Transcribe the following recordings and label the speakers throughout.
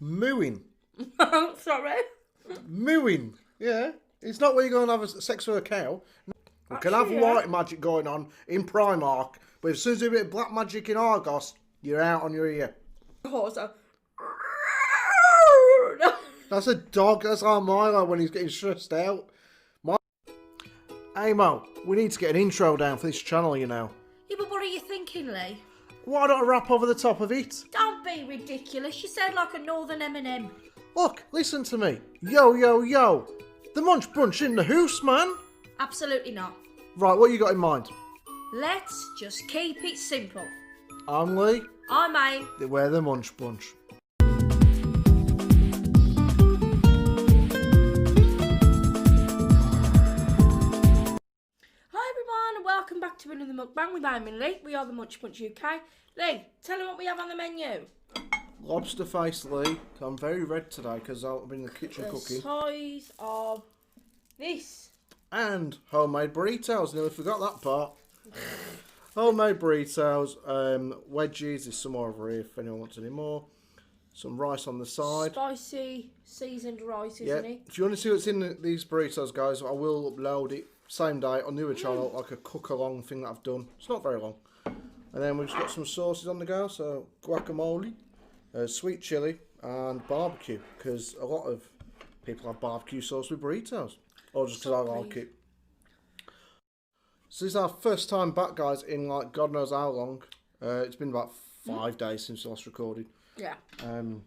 Speaker 1: Mooing.
Speaker 2: Sorry.
Speaker 1: Mooing. Yeah. It's not where you're going to have sex with a cow. We can have white magic going on in Primark, but as soon as there's a bit of black magic in Argos, you're out on your ear.
Speaker 2: Horse.
Speaker 1: That's a dog. That's our Milo when he's getting stressed out. Hey Mo, we need to get an intro down for this channel, you know.
Speaker 2: Yeah, but what are you thinking, Leigh?
Speaker 1: Why don't I rap over the top of it?
Speaker 2: Don't be ridiculous. You sound like a northern M&M.
Speaker 1: Look, listen to me. Yo, yo, yo. The Munch Brunch in the house, man.
Speaker 2: Absolutely not.
Speaker 1: Right, what you got in mind?
Speaker 2: Let's just keep it simple.
Speaker 1: I'm Leigh.
Speaker 2: I'm Aim.
Speaker 1: We're the Munch Bunch.
Speaker 2: Hi everyone, and welcome back to another mukbang with Aim and Leigh. We are the Munch Bunch UK. Leigh, tell them what we have on the menu.
Speaker 1: Lobster face, Leigh. I'm very red today because I've been in the kitchen cooking.
Speaker 2: The size of this.
Speaker 1: And homemade burritos. Nearly forgot that part. Homemade burritos, wedges. There's some more over here if anyone wants any more. Some rice on the side.
Speaker 2: Spicy seasoned rice, isn't it?
Speaker 1: If you want to see what's in these burritos, guys, I will upload it same day on the other channel, like a cook-along thing that I've done. It's not very long. And then we've just got some sauces on the go. So guacamole, sweet chili, and barbecue. Because a lot of people have barbecue sauce with burritos. Or just because I like it. So this is our first time back, guys, in like God knows how long. It's been about 5 days since I last recorded.
Speaker 2: Yeah.
Speaker 1: And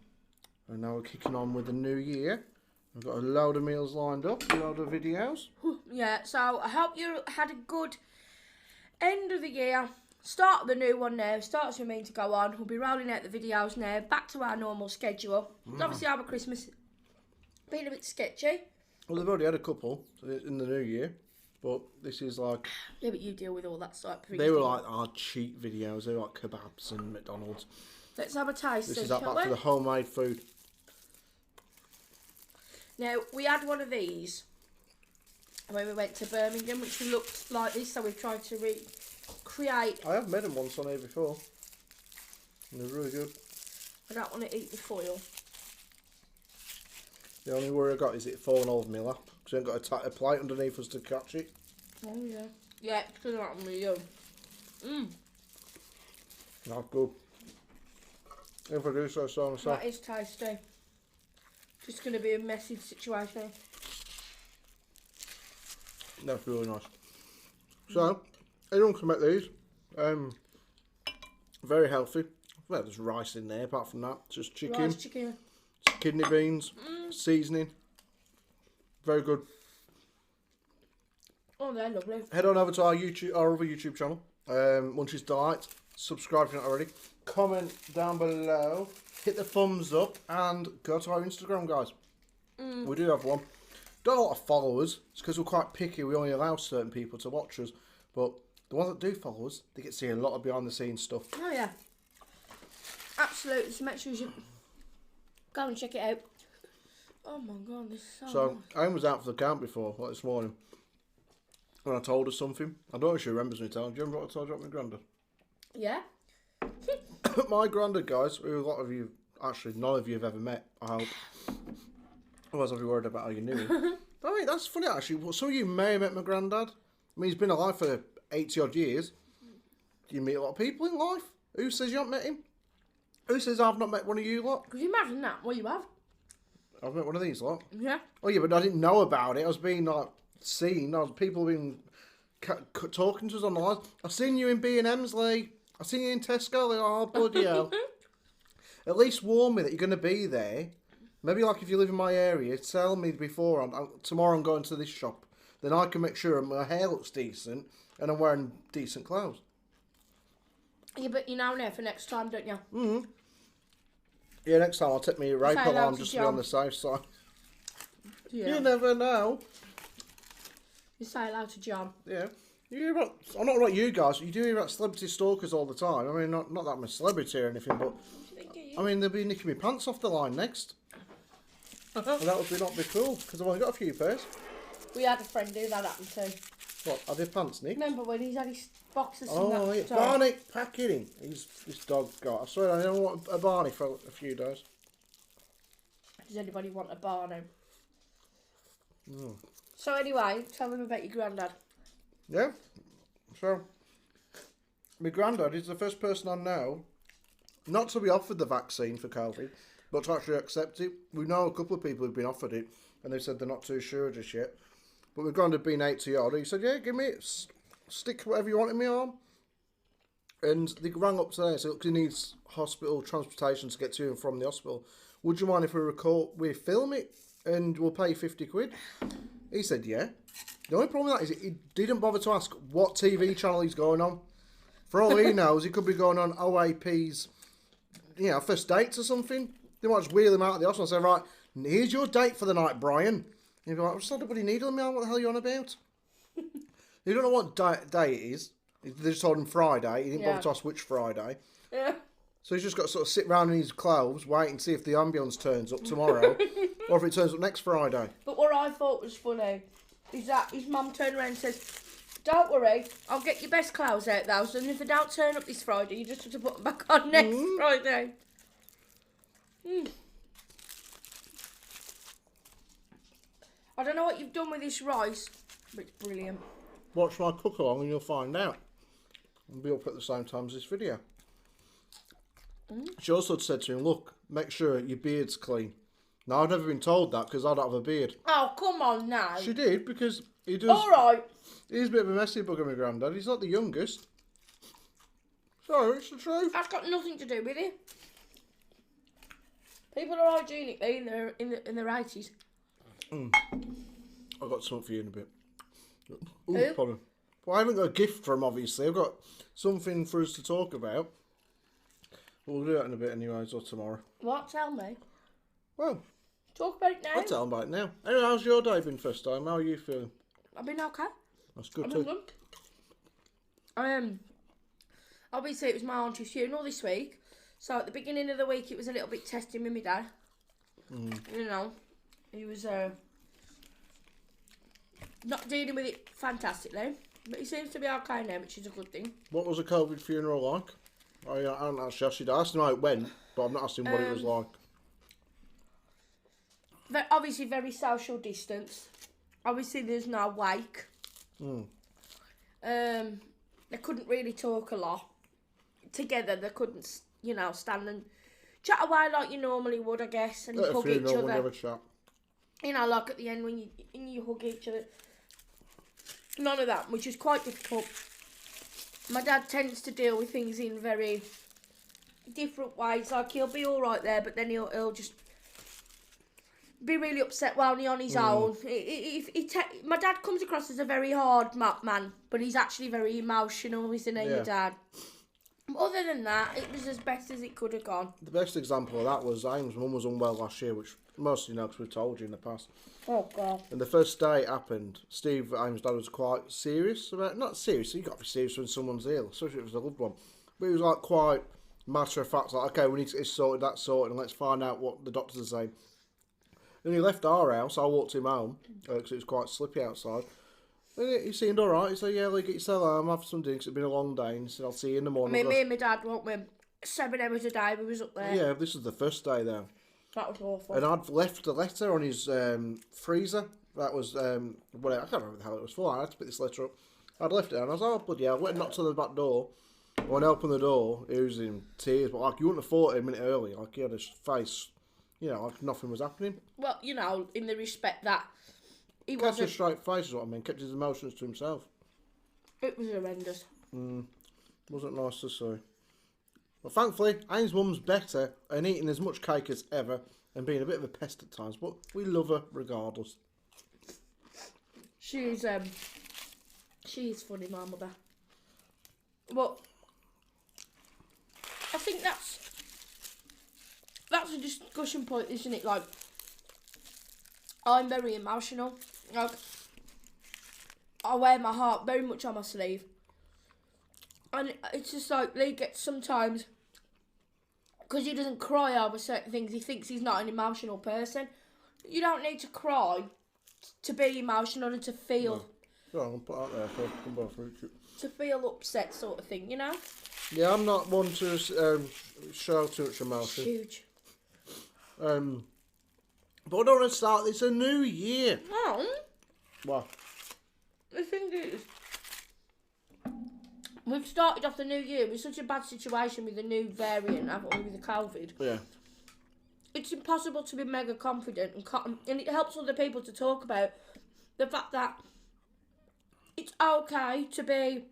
Speaker 1: now we're kicking on with the new year. We've got a load of meals lined up, a load of videos.
Speaker 2: Yeah, so I hope you had a good end of the year. Start of the new one now. Starts with me to go on. We'll be rolling out the videos now. Back to our normal schedule. Obviously, over Christmas, been a bit sketchy.
Speaker 1: Well, they've already had a couple in the new year, but this is like...
Speaker 2: Yeah, but you deal with all that sort of...
Speaker 1: They were like our cheat videos. They were like kebabs and McDonald's.
Speaker 2: Let's have a taste.
Speaker 1: This is back to the homemade food.
Speaker 2: Now, we had one of these when we went to Birmingham, which looked like this, so we've tried to recreate...
Speaker 1: I have made them once on here before. And they're really good.
Speaker 2: I don't want to eat the foil.
Speaker 1: The only worry I got is it falling over my lap. Because I ain't got a plate underneath us to catch it.
Speaker 2: Oh, yeah. Yeah, it's because that with you.
Speaker 1: That's good. If I do so myself.
Speaker 2: That is tasty. Just going to be a messy situation.
Speaker 1: That's really nice. So, anyone can make these. Very healthy. Well, there's rice in there apart from that. Just chicken.
Speaker 2: Rice, chicken.
Speaker 1: Kidney beans. Seasoning. Very good.
Speaker 2: Oh, they're lovely.
Speaker 1: Head on over to our other YouTube channel, Munchies Delight. Subscribe if you're not already. Comment down below. Hit the thumbs up and go to our Instagram, guys. We do have one. Don't have a lot of followers. It's because we're quite picky. We only allow certain people to watch us. But the ones that do follow us, they get to see a lot of behind the scenes stuff.
Speaker 2: Oh, yeah. Absolutely. So make sure you go and check it out. Oh, my God. This is so nice.
Speaker 1: I was out for the camp before, like this morning. When I told her something. I don't know if she remembers me telling. Do you remember what I told you about my granddad?
Speaker 2: Yeah.
Speaker 1: My granddad, guys, who a lot of you, actually none of you have ever met, I hope. Otherwise I'll be worried about how you knew him. I mean, that's funny actually. Some of you may have met my granddad. I mean, he's been alive for 80 odd years. Do you meet a lot of people in life? Who says you haven't met him? Who says I've not met one of you lot?
Speaker 2: Could you imagine that? What you have?
Speaker 1: I've met one of these lot.
Speaker 2: Yeah.
Speaker 1: Oh yeah, but I didn't know about it. I was being like seen. People being talking to us on the line. I've seen you in B&M's, Leigh. I've seen you in Tesco. Like, oh, bloody hell. At least warn me that you're going to be there. Maybe like if you live in my area, tell me before. Tomorrow I'm going to this shop. Then I can make sure my hair looks decent and I'm wearing decent clothes.
Speaker 2: Yeah, but you know now for next time, don't you?
Speaker 1: Yeah, next time I'll take me rape alarm just to be on the safe side.
Speaker 2: Yeah.
Speaker 1: You never know.
Speaker 2: You say hello to John.
Speaker 1: Yeah. You hear about, I'm not like you guys, you do hear about celebrity stalkers all the time. I mean, not that I'm a celebrity or anything, but I mean, they'll be nicking me pants off the line next. And that would not be cool, because I've only got a few pairs.
Speaker 2: We had a friend who that happened to.
Speaker 1: What, are their pants nicked?
Speaker 2: Remember when he's had his boxes and
Speaker 1: Oh, yeah. Barney, pack it in. This dog got, I swear I don't want a Barney for a few days.
Speaker 2: Does anybody want a Barney?
Speaker 1: Mm.
Speaker 2: So anyway, tell them about your granddad.
Speaker 1: Yeah. So, my granddad is the first person I know not to be offered the vaccine for COVID, but to actually accept it. We know a couple of people who've been offered it, and they said they're not too sure just yet. But my granddad being 80 odd, he said, yeah, give me it, stick whatever you want in my arm. And they rang up today and said, look, he needs hospital transportation to get to and from the hospital. Would you mind if we film it and we'll pay 50 quid? He said, yeah. The only problem with that is he didn't bother to ask what TV channel he's going on. For all he knows, he could be going on OAP's, first dates or something. They might just wheel him out of the hospital and say, right, here's your date for the night, Brian. And he'd be like, what's everybody needle me on? What the hell are you on about? You don't know what day it is. They just told him Friday. He didn't bother to ask which Friday.
Speaker 2: Yeah.
Speaker 1: So he's just got to sort of sit around in his clothes, wait and see if the ambulance turns up tomorrow, or if it turns up next Friday.
Speaker 2: But what I thought was funny is that his mum turned around and says, don't worry, I'll get your best clothes out those, and if they don't turn up this Friday, you just have to put them back on next Friday. I don't know what you've done with this rice, but it's brilliant.
Speaker 1: Watch my cook along and you'll find out. It'll be up at the same time as this video. She also said to him, look, make sure your beard's clean. Now, I've never been told that because I don't have a beard.
Speaker 2: Oh, come on now.
Speaker 1: She did, because he does...
Speaker 2: All right.
Speaker 1: He's a bit of a messy bugger, my granddad. He's not the youngest. So, it's the truth.
Speaker 2: That's got nothing to do with it. People are hygienically in their 80s.
Speaker 1: I've got something for you in a bit.
Speaker 2: Who?
Speaker 1: Problem. Well, I haven't got a gift for him, obviously. I've got something for us to talk about. But we'll do that in a bit anyways, or tomorrow.
Speaker 2: What? Tell me.
Speaker 1: Well,
Speaker 2: talk about it now.
Speaker 1: I'll tell him about it now. Anyway, how's your day been first time? How are you feeling?
Speaker 2: I've been okay.
Speaker 1: That's good
Speaker 2: I've
Speaker 1: too.
Speaker 2: been good. Obviously it was my auntie's funeral this week. So at the beginning of the week it was a little bit testing with my dad. You know, he was not dealing with it fantastically. But he seems to be okay now, which is a good thing.
Speaker 1: What was a COVID funeral like? I haven't actually asked you. I asked him how it went, but I've not asked him what it was like.
Speaker 2: Obviously very social distance. Obviously there's no wake. They couldn't really talk a lot. Together they couldn't, stand and chat away like you normally would, I guess. And hug each other.
Speaker 1: Have a chat.
Speaker 2: Like at the end when you hug each other. None of that, which is quite difficult. My dad tends to deal with things in very different ways. Like he'll be all right there, but then he'll just be really upset while he's on his own. My dad comes across as a very hard man, but he's actually very emotional, isn't he, your dad? Other than that, it was as best as it could have gone.
Speaker 1: The best example of that was Aim's mum was unwell last year, which most of you know because we've told you in the past.
Speaker 2: Oh, God.
Speaker 1: And the first day it happened, Steve, Aim's dad, was quite serious about not serious, you've got to be serious when someone's ill, especially if it was a loved one. But he was like quite matter of fact, like, okay, we need to get this sorted, that sorted, and let's find out what the doctors are saying. And he left our house, I walked him home, because it was quite slippy outside. And he seemed alright. He said, yeah, Leigh, get yourself home, have some drinks, it's been a long day. And he said, I'll see you in the morning.
Speaker 2: Me and my dad, weren't we? 7 hours a day, we was up there.
Speaker 1: Yeah, this was the first day there.
Speaker 2: That was awful.
Speaker 1: And I'd left a letter on his freezer. That was, whatever, I can't remember the hell it was for. I had to pick this letter up. I'd left it and I was like, oh, bloody hell. I went and knocked to the back door. When I opened the door, he was in tears. But, like, you wouldn't have thought it a minute earlier. Like, he had his face, like nothing was happening.
Speaker 2: Well, in the respect that he
Speaker 1: kept
Speaker 2: wasn't...
Speaker 1: a straight face is what I mean. Kept his emotions to himself.
Speaker 2: It was horrendous.
Speaker 1: Wasn't nice to see. But thankfully, Aim's mum's better and eating as much cake as ever and being a bit of a pest at times. But we love her regardless.
Speaker 2: She is funny, my mother. But I think that's a discussion point, isn't it? Like, I'm very emotional. Like, I wear my heart very much on my sleeve. And it's just like, Leigh gets sometimes, because he doesn't cry over certain things, he thinks he's not an emotional person. You don't need to cry to be emotional and to feel...
Speaker 1: No. I'll put that there for come back for it.
Speaker 2: To feel upset sort of thing,
Speaker 1: Yeah, I'm not one to show too much emotion.
Speaker 2: Huge.
Speaker 1: But I don't want to start. It's a new year.
Speaker 2: Oh,
Speaker 1: Well,
Speaker 2: the thing is, we've started off the new year with such a bad situation with the new variant, haven't we, with the COVID.
Speaker 1: yeah.
Speaker 2: It's impossible to be mega confident and it helps other people to talk about the fact that it's okay to be,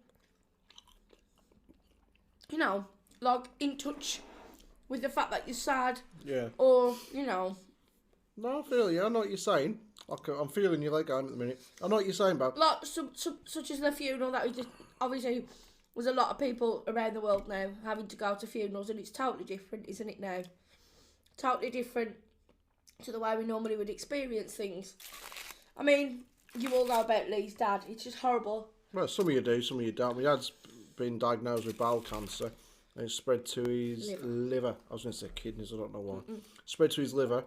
Speaker 2: you know, like in touch with the fact that you're sad
Speaker 1: Yeah.
Speaker 2: or, you know.
Speaker 1: No, I feel you. I know what you're saying. I'm feeling your leg going at the minute. I know what you're saying, Bob.
Speaker 2: Like, such as the funeral that we just, obviously, there's a lot of people around the world now having to go to funerals and it's totally different, isn't it now? Totally different to the way we normally would experience things. I mean, you all know about Leigh's dad. It's just horrible.
Speaker 1: Well, some of you do, some of you don't. My dad's been diagnosed with bowel cancer and it's spread to his liver. I was going to say kidneys, I don't know why. Spread to his liver.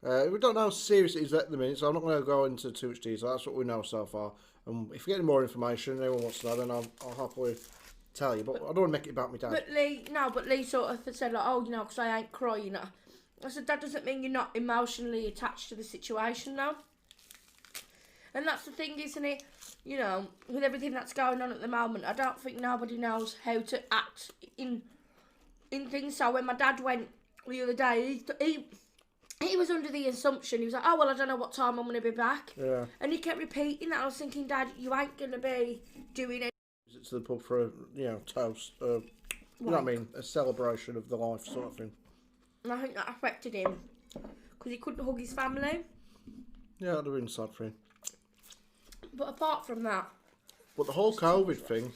Speaker 1: We don't know how serious it is at the minute, so I'm not going to go into too much detail. That's what we know so far. And if you get any more information, anyone wants to know, then I'll happily tell you. But I don't want to make it about my dad.
Speaker 2: But Leigh sort of said, like, oh, you know, because I ain't crying. I said, that doesn't mean you're not emotionally attached to the situation now. And that's the thing, isn't it? You know, with everything that's going on at the moment, I don't think nobody knows how to act in things. So when my dad went the other day, he was under the assumption, he was like, oh, well, I don't know what time I'm going to be back.
Speaker 1: Yeah.
Speaker 2: And he kept repeating that. I was thinking, Dad, you ain't going to be doing it.
Speaker 1: To the pub for a, toast. You know what I mean? A celebration of the life sort of thing.
Speaker 2: And I think that affected him. Because he couldn't hug his family.
Speaker 1: Yeah, that'd have been sad for him.
Speaker 2: But apart from that.
Speaker 1: But the whole COVID thing,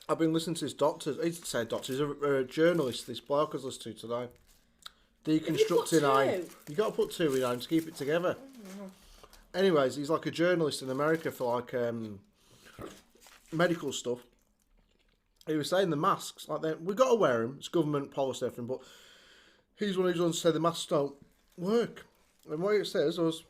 Speaker 1: I've been listening to his doctors. He's a journalist, this bloke I was listening to today. Deconstructing you got to put two in to keep it together. Anyways, he's like a journalist in America for like medical stuff. He was saying the masks, like we got to wear them. It's government policy, everything. But he's one of those ones to say the masks don't work. And what it says was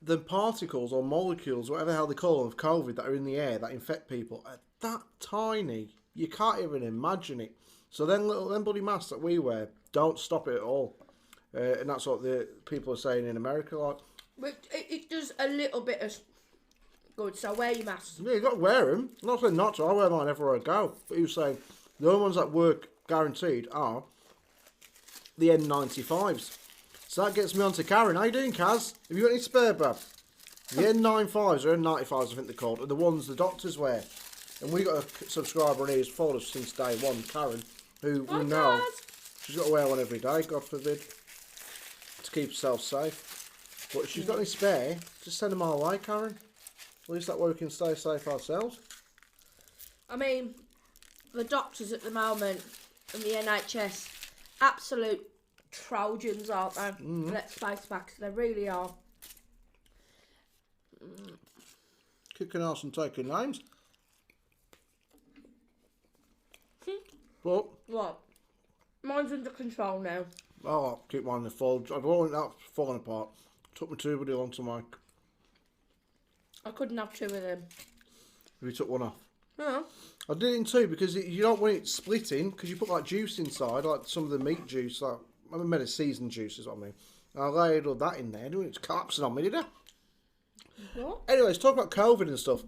Speaker 1: the particles or molecules, whatever the hell they call them, of COVID that are in the air that infect people are that tiny. You can't even imagine it. So them bloody masks that we wear don't stop it at all. And that's what the people are saying in America. Like,
Speaker 2: but it does a little bit of good, so wear your masks.
Speaker 1: Yeah, you got to wear them. I'm not saying not to. I wear mine everywhere I go. But he was saying the only ones that work guaranteed are the N95s. So that gets me on to Karen. How you doing, Kaz? Have you got any spare, bruv? The N95s or N95s, I think they're called, are the ones the doctors wear. And we got a subscriber on here who's followed us since day one, Karen, who we know she's got to wear one every day, God forbid, to keep herself safe. But if she's got any spare, just send them our way, Karen. At least that way we can stay safe ourselves.
Speaker 2: I mean, the doctors at the moment and the NHS, absolute Trojans, aren't they? Let's face facts, they really are.
Speaker 1: Kicking ass and taking names. But
Speaker 2: what? Mine's under control now.
Speaker 1: Oh, I'll keep mine in the fold. I don't want that falling apart. Took me too bloody long to make.
Speaker 2: I couldn't have two of them.
Speaker 1: We took one off.
Speaker 2: No.
Speaker 1: I did it in two because you don't want it splitting because you put like juice inside, like some of the meat juice. Like I made a seasoned juice is what I mean. And I laid all that in there. It's collapsing on me, did I?
Speaker 2: What?
Speaker 1: Anyways, talk about COVID and stuff.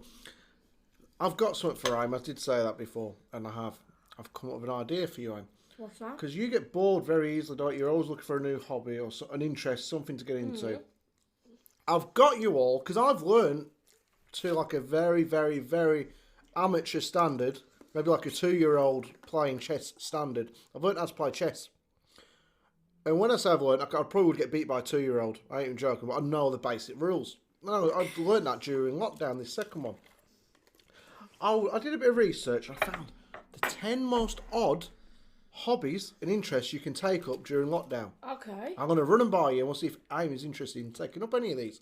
Speaker 1: I've got something for Aim. I did say that before, and I've come up with an idea for you, Aim.
Speaker 2: What's that?
Speaker 1: Because you get bored very easily, don't you? You're always looking for a new hobby or an interest, something to get into. I've got you all, because I've learned to like a very, very, very amateur standard, maybe like a 2-year-old playing chess standard. I've learned how to play chess. And when I say I've learned, I probably would get beat by a 2-year-old. I ain't even joking, but I know the basic rules. No, I learned that during lockdown, this second one. I did a bit of research. I found the 10 most odd hobbies and interests you can take up during lockdown.
Speaker 2: Okay.
Speaker 1: I'm going to run them by you and we'll see if Aim is interested in taking up any of these.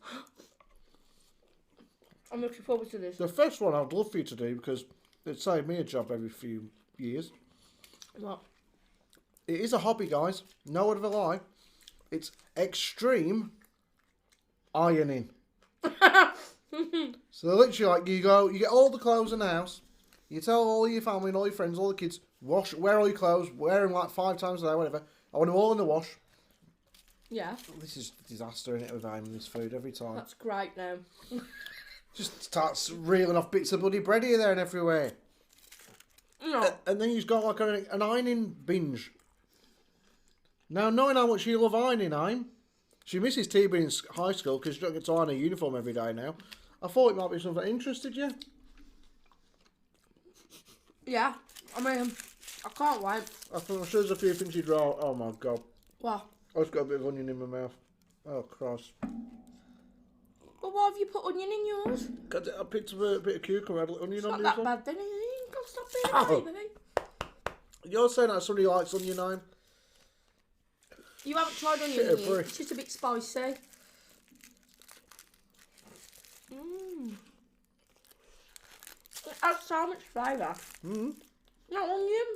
Speaker 2: I'm looking forward to this.
Speaker 1: The first one I'd love for you to do because it'd save me a job every few years.
Speaker 2: What?
Speaker 1: It is a hobby, guys. No word of a lie. It's extreme ironing. So literally, like you get all the clothes in the house. You tell all your family and all your friends, all the kids, wear all your clothes, wear them like 5 times a day, whatever. I want them all in the wash.
Speaker 2: Yeah.
Speaker 1: This is a disaster, isn't it, with aiming this food every time.
Speaker 2: That's great now.
Speaker 1: Just starts reeling off bits of bloody bread here, there and everywhere.
Speaker 2: No.
Speaker 1: And then you've got like an ironing binge. Now, knowing how much you love ironing, she misses tea being in high school because she don't get to iron her uniform every day now. I thought it might be something that interested you.
Speaker 2: Yeah. I mean, I can't wait.
Speaker 1: I'm sure there's a few things you'd rather... Oh, my God.
Speaker 2: What?
Speaker 1: I've just got a bit of onion in my mouth. Oh, Christ.
Speaker 2: But why have you put onion in yours?
Speaker 1: I picked up a bit of cucumber, had a little onion
Speaker 2: It's
Speaker 1: on
Speaker 2: not
Speaker 1: this
Speaker 2: that
Speaker 1: one.
Speaker 2: bad then. You can't stop being baby.
Speaker 1: You're saying that somebody likes onion,
Speaker 2: You haven't tried onion
Speaker 1: Bit of
Speaker 2: yet.
Speaker 1: brie.
Speaker 2: It's just a bit spicy. Mmm. It adds so much flavour.
Speaker 1: Mm.
Speaker 2: No onion.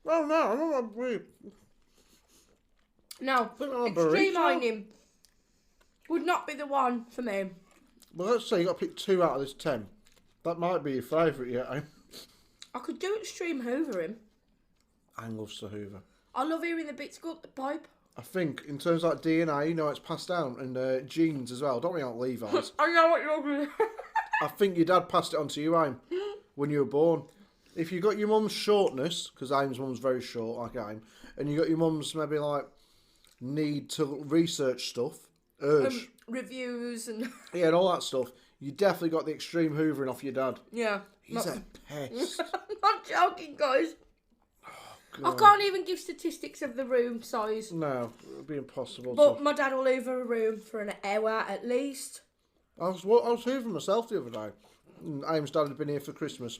Speaker 1: Oh, no, I don't want brie.
Speaker 2: No.
Speaker 1: Think I'm a
Speaker 2: Extreme
Speaker 1: burrito.
Speaker 2: onion would not be the one for me.
Speaker 1: Well, let's say you got to pick 2 out of this 10. That might be your favourite yet,
Speaker 2: I could do extreme hoovering.
Speaker 1: I love Sir Hoover.
Speaker 2: I love hearing the bits go up the pipe.
Speaker 1: I think, in terms of like DNA, you know, it's passed down, and genes as well. Don't we, like Levi's?
Speaker 2: I know what you're going to
Speaker 1: I think your dad passed it on to you, when you were born. If you got your mum's shortness, because Aim's mum's very short, like Aim, and you got your mum's maybe like need to research stuff, urge,
Speaker 2: reviews and...
Speaker 1: yeah, and all that stuff, you definitely got the extreme hoovering off your dad.
Speaker 2: Yeah.
Speaker 1: He's a pest.
Speaker 2: I'm not joking, guys. I
Speaker 1: God.
Speaker 2: can't even give statistics of the room size.
Speaker 1: No, it would be impossible.
Speaker 2: But my dad will hoover a room for an hour at least.
Speaker 1: I was hoovering myself the other day. And Aim's dad had been here for Christmas.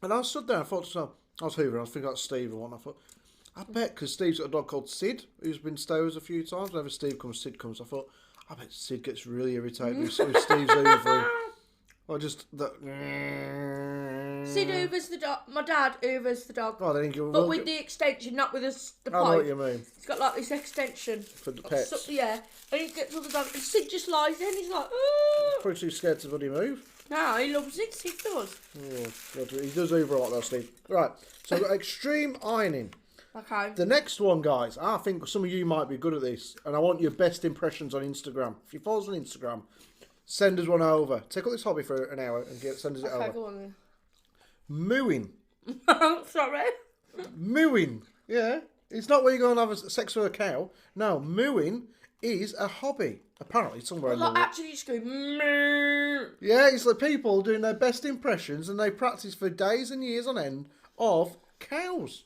Speaker 1: And I stood there and I thought to myself, I was hoovering, I was thinking about Steve and whatnot. I thought, I bet, because Steve's got a dog called Sid, who's been stowers a few times. Whenever Steve comes, Sid comes. I thought, I bet Sid gets really irritated with Steve's hoovering. Or just that.
Speaker 2: Sid hoovers the dog. My dad hoovers the dog.
Speaker 1: Oh, then you
Speaker 2: But with the extension, not with the
Speaker 1: I know
Speaker 2: pipe.
Speaker 1: what you mean.
Speaker 2: He's got like this extension.
Speaker 1: For the pets.
Speaker 2: So, yeah. And he gets on the dog and Sid just lies there and he's like, ooh.
Speaker 1: Probably too scared to bloody move.
Speaker 2: No, he loves it. Sid does.
Speaker 1: Oh, God, he does hoover a lot though, Steve. Right, so we've got extreme ironing.
Speaker 2: Okay.
Speaker 1: The next one, guys, I think some of you might be good at this, and I want your best impressions on Instagram. If you follow us on Instagram, send us one over. Take up this hobby for an hour and send us it
Speaker 2: Okay,
Speaker 1: over.
Speaker 2: go on then.
Speaker 1: Mooing.
Speaker 2: Sorry.
Speaker 1: Mooing. Yeah. It's not where you go and have sex with a cow. No, mooing is a hobby. Apparently, somewhere in the
Speaker 2: Like
Speaker 1: world.
Speaker 2: actually just go moo.
Speaker 1: Yeah, it's like people doing their best impressions and they practice for days and years on end of cows.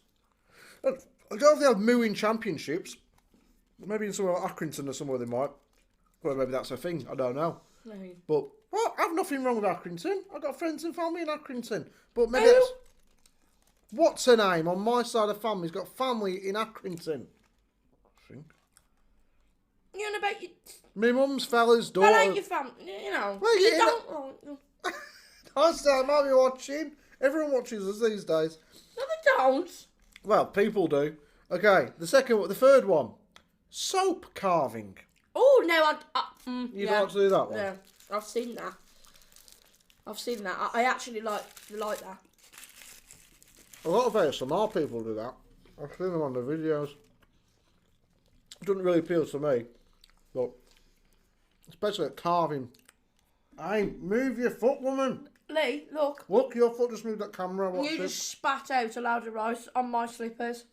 Speaker 1: I don't know if they have mooing championships. Maybe in somewhere like Accrington or somewhere they might. Well, maybe that's a thing. I don't know.
Speaker 2: No.
Speaker 1: But, well, I've nothing wrong with Accrington. I've got friends and family in Accrington. But maybe
Speaker 2: Who?
Speaker 1: that's... What's her name? On my side of the family's got family in Accrington. I think.
Speaker 2: You know about your...
Speaker 1: My mum's fella's daughter.
Speaker 2: Well, ain't your family, you know.
Speaker 1: Well,
Speaker 2: you
Speaker 1: yeah,
Speaker 2: don't... Oh,
Speaker 1: I might be watching. Everyone watches us these days.
Speaker 2: no, they don't.
Speaker 1: Well, people do. Okay, the third one. Soap carving.
Speaker 2: Oh, no,
Speaker 1: You'd like to do that one?
Speaker 2: Yeah, I've seen that. I actually like that.
Speaker 1: A lot of ASMR people do that. I've seen them on the videos. It doesn't really appeal to me. But, especially at carving. Hey, move your foot, woman.
Speaker 2: Leigh, look.
Speaker 1: Look, your foot just moved that camera. Watch
Speaker 2: You
Speaker 1: this.
Speaker 2: just spat out a load of rice on my slippers.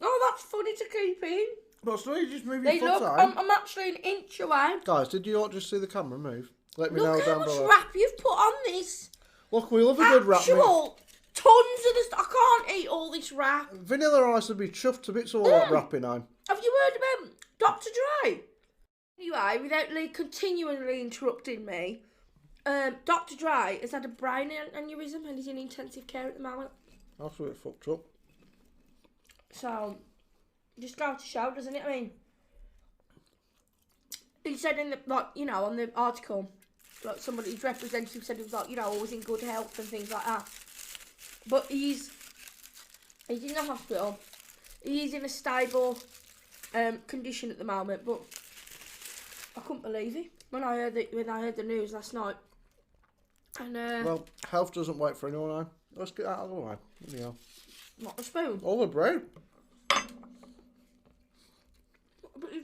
Speaker 2: Oh, that's funny to keep in.
Speaker 1: But still, you just move your
Speaker 2: Leigh,
Speaker 1: foot
Speaker 2: look,
Speaker 1: out.
Speaker 2: I'm actually an inch away.
Speaker 1: Guys, did you all just see the camera move? Let me know
Speaker 2: Look how
Speaker 1: down
Speaker 2: much
Speaker 1: below.
Speaker 2: wrap you've put on this.
Speaker 1: Look, we love a good wrap. mate.
Speaker 2: Actual tons of this. I can't eat all this wrap.
Speaker 1: Vanilla ice would be chuffed to bits of all that wrapping on.
Speaker 2: Have you heard about Dr. Dre? Anyway, without Leigh continually interrupting me, Dr. Dre has had a brain aneurysm and he's in intensive care at the moment.
Speaker 1: That's a bit fucked up.
Speaker 2: So, just go to show, doesn't it? I mean, he said in the, like, you know, on the article, like somebody's representative said he was like, you know, always in good health and things like that. But he's in the hospital. He's in a stable condition at the moment, but I couldn't believe it when I heard the news last night. And
Speaker 1: Well, health doesn't wait for anyone, eh? Let's get out of the way. Yeah.
Speaker 2: not a spoon.
Speaker 1: All the bread.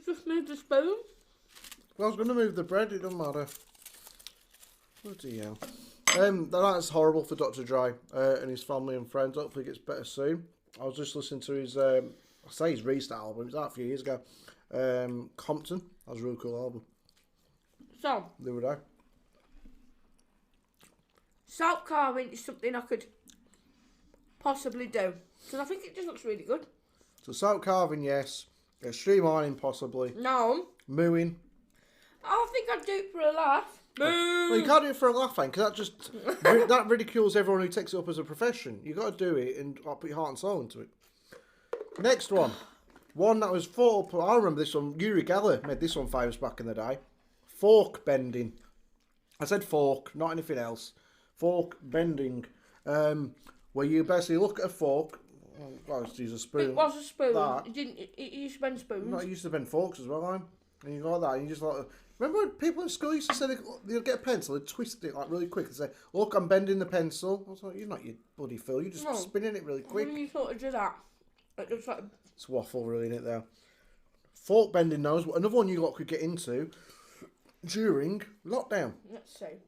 Speaker 2: you just move the spoon?
Speaker 1: Well, I was going to move the bread, it doesn't matter. Bloody hell. That's horrible for Dr. Dre and his family and friends. Hopefully it gets better soon. I was just listening to his, I say his restart album, it was out a few years ago. Compton, that was a really cool album.
Speaker 2: So,
Speaker 1: The other day.
Speaker 2: salt carving is something I could possibly do. Because I think it just looks really good.
Speaker 1: So salt carving, yes. Extreme ironing, possibly.
Speaker 2: No.
Speaker 1: Mooing.
Speaker 2: I think I'd do it for a laugh.
Speaker 1: Well, you can't do it for a laugh, because that just that ridicules everyone who takes it up as a profession. You got to do it and put your heart and soul into it. Next one. One that was thought up, I remember this one, Uri Geller made this one famous back in the day. Fork bending. I said fork, not anything else. Fork bending. Where you basically look at a fork. Well, let's use a spoon.
Speaker 2: It was a spoon.
Speaker 1: That.
Speaker 2: It used to bend spoons.
Speaker 1: No, you used to bend forks as well, and you go like that, and you just like... Remember when people in school used to say they'd get a pencil, they'd twist it like really quick and say, look, I'm bending the pencil. I was like, you're not, you bloody fool, you're just spinning it really quick.
Speaker 2: When you sort of do that, it looks like...
Speaker 1: It's waffle really, isn't it, there? Fork bending knows. Another one you lot could get into during lockdown.
Speaker 2: Let's see.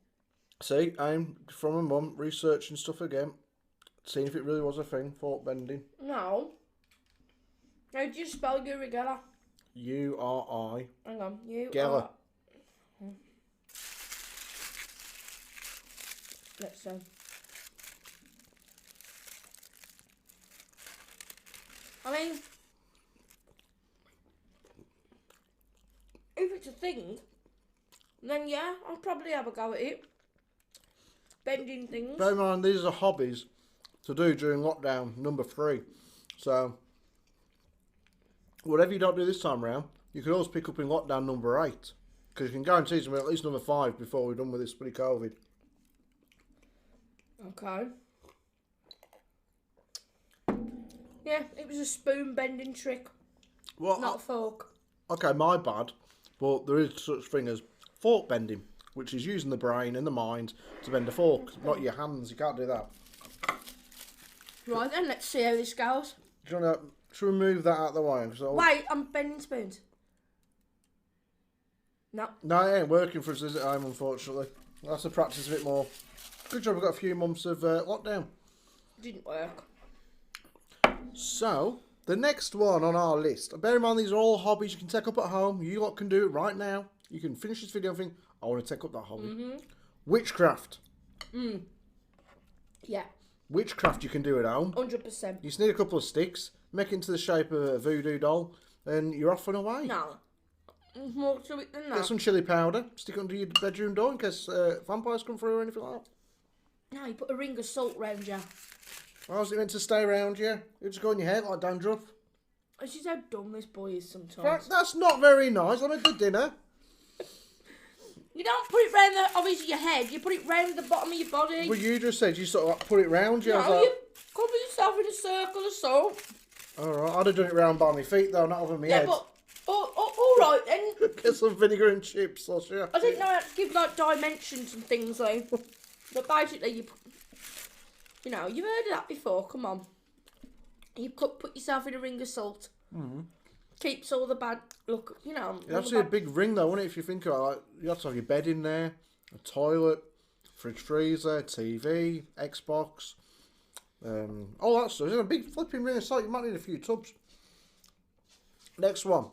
Speaker 1: See, I'm from my mum, researching stuff again, seeing if it really was a thing, fork bending.
Speaker 2: No. How do you spell Uri Geller?
Speaker 1: U-R-I.
Speaker 2: Hang on.
Speaker 1: Geller.
Speaker 2: Let's see. I mean, if it's a thing, then yeah, I'll probably have a go at it. Bending things.
Speaker 1: Bear in mind, these are hobbies to do during lockdown, number 3. So, whatever you don't do this time around, you could always pick up in lockdown number 8. Because you can guarantee it's going to be at least number 5 before we're done with this bloody COVID.
Speaker 2: Okay. Yeah, it was a spoon bending trick,
Speaker 1: Well,
Speaker 2: not a fork.
Speaker 1: okay, my bad. But there is such thing as fork bending, which is using the brain and the mind to bend a fork, not your hands. You can't do that.
Speaker 2: Right then, let's see how this goes.
Speaker 1: Do you want to... Should we move that out of the way?
Speaker 2: Wait, I'm bending spoons. No.
Speaker 1: No, it ain't working for us, is it, home, unfortunately. We'll have to practice a bit more. Good job we've got a few months of lockdown.
Speaker 2: Didn't work.
Speaker 1: So, the next one on our list. Bear in mind, these are all hobbies you can take up at home. You lot can do it right now. You can finish this video and think, I want to take up that hobby.
Speaker 2: Mm-hmm.
Speaker 1: Witchcraft.
Speaker 2: Yeah.
Speaker 1: Witchcraft you can do at home.
Speaker 2: 100%.
Speaker 1: You just need a couple of sticks, make it into the shape of a voodoo doll, and you're off and away.
Speaker 2: No. There's more to it than that.
Speaker 1: Get some chili powder, stick it under your bedroom door in case vampires come through or anything like that.
Speaker 2: No, you put a ring of salt round you.
Speaker 1: How's it meant to stay around you? You just go in your hair like dandruff.
Speaker 2: This is how dumb this boy is sometimes.
Speaker 1: That's not very nice. I made the dinner.
Speaker 2: You don't put it round the obviously your head. You put it round the bottom of your body.
Speaker 1: Well, you just said you sort of like put it round you. I was
Speaker 2: No,
Speaker 1: like,
Speaker 2: you cover yourself in a circle of salt.
Speaker 1: alright, I'd have done it round by my feet though, not over my head.
Speaker 2: Yeah, but all right then.
Speaker 1: Get some vinegar and chips, or shit.
Speaker 2: I didn't know how to give like dimensions and things though. But basically, you know, you've heard of that before. Come on, you put yourself in a ring of salt. Keeps all the bad look. You know.
Speaker 1: It'd have to be a big ring though, wouldn't it? If you think about it, like, you have to have your bed in there, a toilet, fridge, freezer, TV, Xbox, all that stuff. It's a big flipping ring of salt. You might need a few tubs. Next one,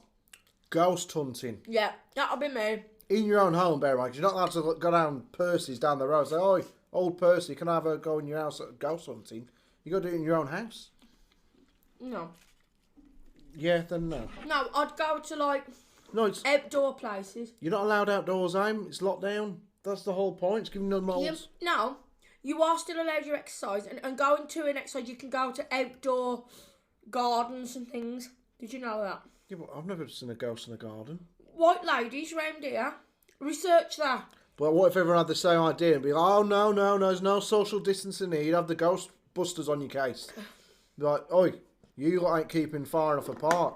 Speaker 1: ghost hunting.
Speaker 2: Yeah, that'll be me.
Speaker 1: In your own home, bear in mind, you're not allowed to go down Percy's down the road and say, "Oi, old Percy, can I have a go in your house at ghost hunting?" You got to do it in your own house.
Speaker 2: No.
Speaker 1: Yeah, then no.
Speaker 2: No, I'd go to like
Speaker 1: No, it's
Speaker 2: outdoor places.
Speaker 1: you're not allowed outdoors, aim. It's locked down. That's the whole point. It's giving them
Speaker 2: You,
Speaker 1: molds.
Speaker 2: no, you are still allowed your exercise, and going to an exercise, you can go to outdoor gardens and things. Did you know that?
Speaker 1: Yeah, but I've never seen a ghost in a garden.
Speaker 2: White ladies round here, research that.
Speaker 1: But what if everyone had the same idea and be like, "Oh no, there's no social distancing here. You'd have the Ghostbusters on your case." Be like, "Oi, you lot ain't keeping far enough apart."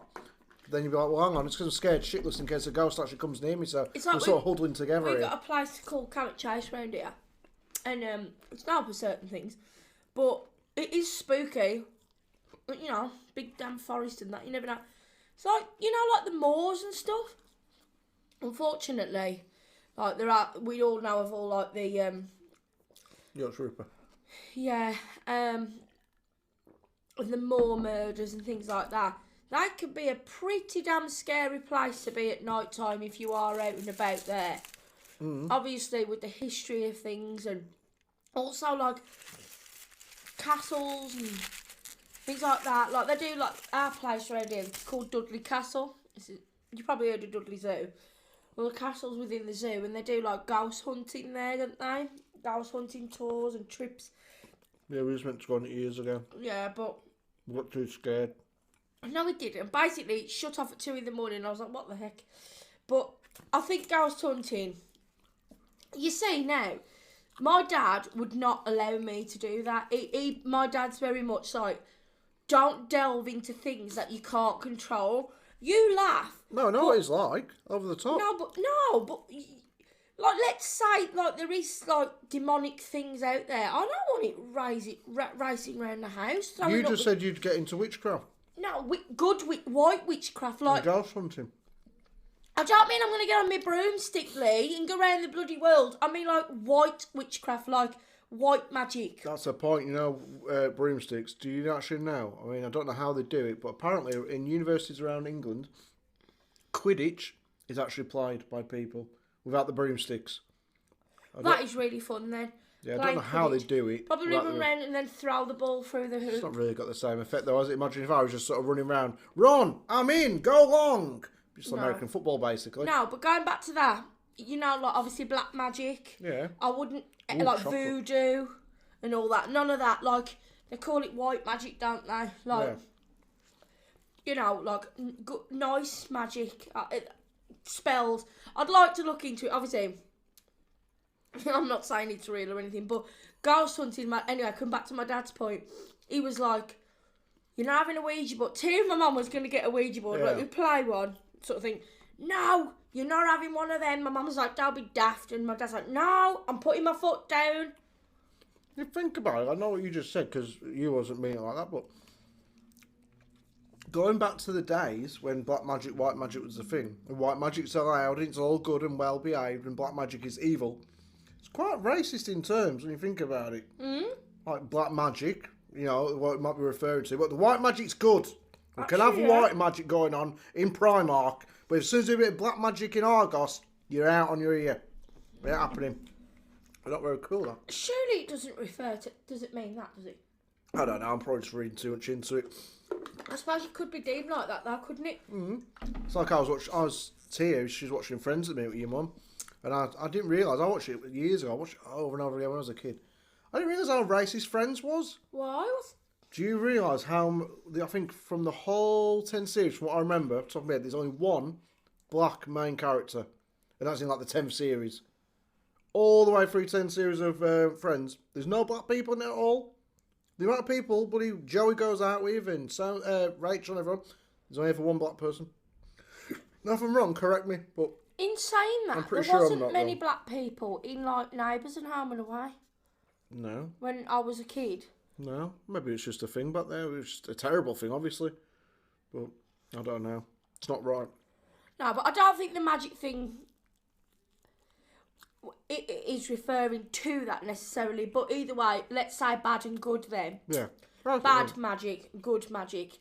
Speaker 1: Then you'd be like, "Well, hang on, it's because I'm scared shitless in case a ghost actually comes near me, so
Speaker 2: It's like
Speaker 1: we're sort of huddling together
Speaker 2: We've
Speaker 1: here."
Speaker 2: got a place called Carrot Chase round here, and it's not for certain things, but it is spooky. You know, big damn forest and that. You never know. It's like, you know, like the moors and stuff. Unfortunately, like we all know of all like the
Speaker 1: Yorkshire Ripper.
Speaker 2: Yeah, the moor murders and things like that. That could be a pretty damn scary place to be at night time if you are out and about there. Obviously, with the history of things, and also like castles and things like that. Like they do, like our place around here called Dudley Castle. You probably heard of Dudley Zoo. Well, the castle's within the zoo, and they do like ghost hunting there, don't they? Ghost hunting tours and trips.
Speaker 1: Yeah, we was meant to go on it years ago.
Speaker 2: Yeah, but
Speaker 1: We got too scared.
Speaker 2: no, we didn't. Basically, it shut off at 2 in the morning. I was like, what the heck? But I think ghost hunting. You see now, my dad would not allow me to do that. My dad's very much like, don't delve into things that you can't control. You laugh.
Speaker 1: No, I know what it's like. Over the top.
Speaker 2: No, but like, let's say like there is like demonic things out there. I don't want it racing around the house.
Speaker 1: You just said you'd get into witchcraft.
Speaker 2: No, white witchcraft, like
Speaker 1: ghost hunting.
Speaker 2: I don't mean I'm going to get on my broomstick, Leigh, and go around the bloody world. I mean like white witchcraft, like white magic.
Speaker 1: That's the point, you know, broomsticks. Do you actually know? I mean, I don't know how they do it, but apparently in universities around England, Quidditch is actually played by people without the broomsticks.
Speaker 2: That is really fun then.
Speaker 1: Yeah, I don't know how they do it.
Speaker 2: Probably run around and then throw the ball through the hoop.
Speaker 1: It's not really got the same effect though, has it? Imagine if I was just sort of running around, run, I'm in, go long. Just American football, basically.
Speaker 2: No, but going back to that, you know, like obviously black magic.
Speaker 1: Yeah.
Speaker 2: I wouldn't,
Speaker 1: Chocolate.
Speaker 2: voodoo and all that. None of that. Like, they call it white magic, don't they? Like, you know, like, nice magic. Spells. I'd like to look into it, obviously. I'm not saying it's real or anything, but ghost hunting, anyway, come back to my dad's point. He was like, you're not having a Ouija board. My mum was going to get a Ouija board, like, we play one, sort of thing. No, you're not having one of them. My mum was like, don't be daft. And my dad's like, no, I'm putting my foot down.
Speaker 1: You think about it, I know what you just said, because you wasn't meaning it like that, but going back to the days when black magic, white magic was the thing, and white magic's allowed, it's all good and well behaved, and black magic is evil, it's quite racist in terms when you think about it. Like black magic, you know, what it might be referring to, but the white magic's good. We can have white magic going on in Primark, but as soon as you get black magic in Argos, you're out on your ear. It ain't happening. Not very cool, that.
Speaker 2: Surely it doesn't refer to, does it mean that, does it?
Speaker 1: I don't know, I'm probably just reading too much into it.
Speaker 2: I suppose it could be deemed like that though, couldn't it?
Speaker 1: It's like I was Tia, she was watching Friends with me with your mum, and I didn't realise, I watched it years ago, I watched it over and over again when I was a kid. I didn't realise how racist Friends was.
Speaker 2: Why?
Speaker 1: Do you realise how, I think from the whole 10 series, from what I remember, off the top of my head, there's only one black main character, and that's in like the 10th series. All the way through 10 series of Friends, there's no black people in it at all. The amount of people buddy Joey goes out with, and Rachel and everyone, there's only ever one black person. Now if I'm wrong, correct me, but
Speaker 2: in saying that, there wasn't many black people in like Neighbours and Home and Away.
Speaker 1: No.
Speaker 2: When I was a kid.
Speaker 1: No, maybe it's just a thing back there. It was just a terrible thing, obviously. But I don't know. It's not right.
Speaker 2: No, but I don't think the magic thing it is referring to that necessarily. But either way, let's say bad and good then.
Speaker 1: Yeah.
Speaker 2: Bad magic, good magic.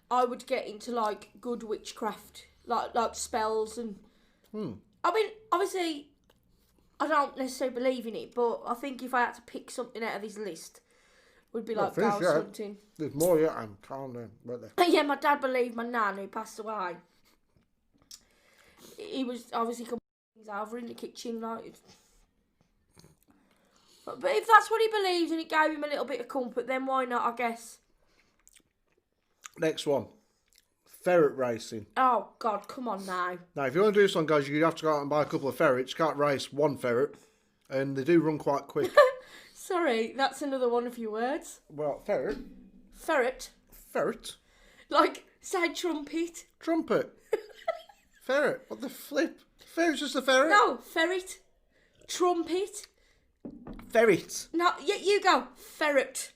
Speaker 2: I would get into like good witchcraft, like spells and. I mean, obviously, I don't necessarily believe in it, but I think if I had to pick something out of this list, would be like ghost hunting.
Speaker 1: There's more yet. I'm calm down. Right there.
Speaker 2: Yeah, my dad believed my nan who passed away. He was obviously coming things over in the kitchen, like. But if that's what he believes and it gave him a little bit of comfort, then why not? I guess.
Speaker 1: Next one. Ferret racing.
Speaker 2: Oh, God, come on now.
Speaker 1: Now, if you want to do something, guys, you have to go out and buy a couple of ferrets. You can't race one ferret. And they do run quite quick.
Speaker 2: Sorry, that's another one of your words.
Speaker 1: Well, ferret.
Speaker 2: Ferret.
Speaker 1: Ferret.
Speaker 2: Like, say trumpet.
Speaker 1: Trumpet. Ferret. What the flip? Ferret's just a ferret.
Speaker 2: No, ferret. Trumpet.
Speaker 1: Ferret.
Speaker 2: No, you go. Ferret.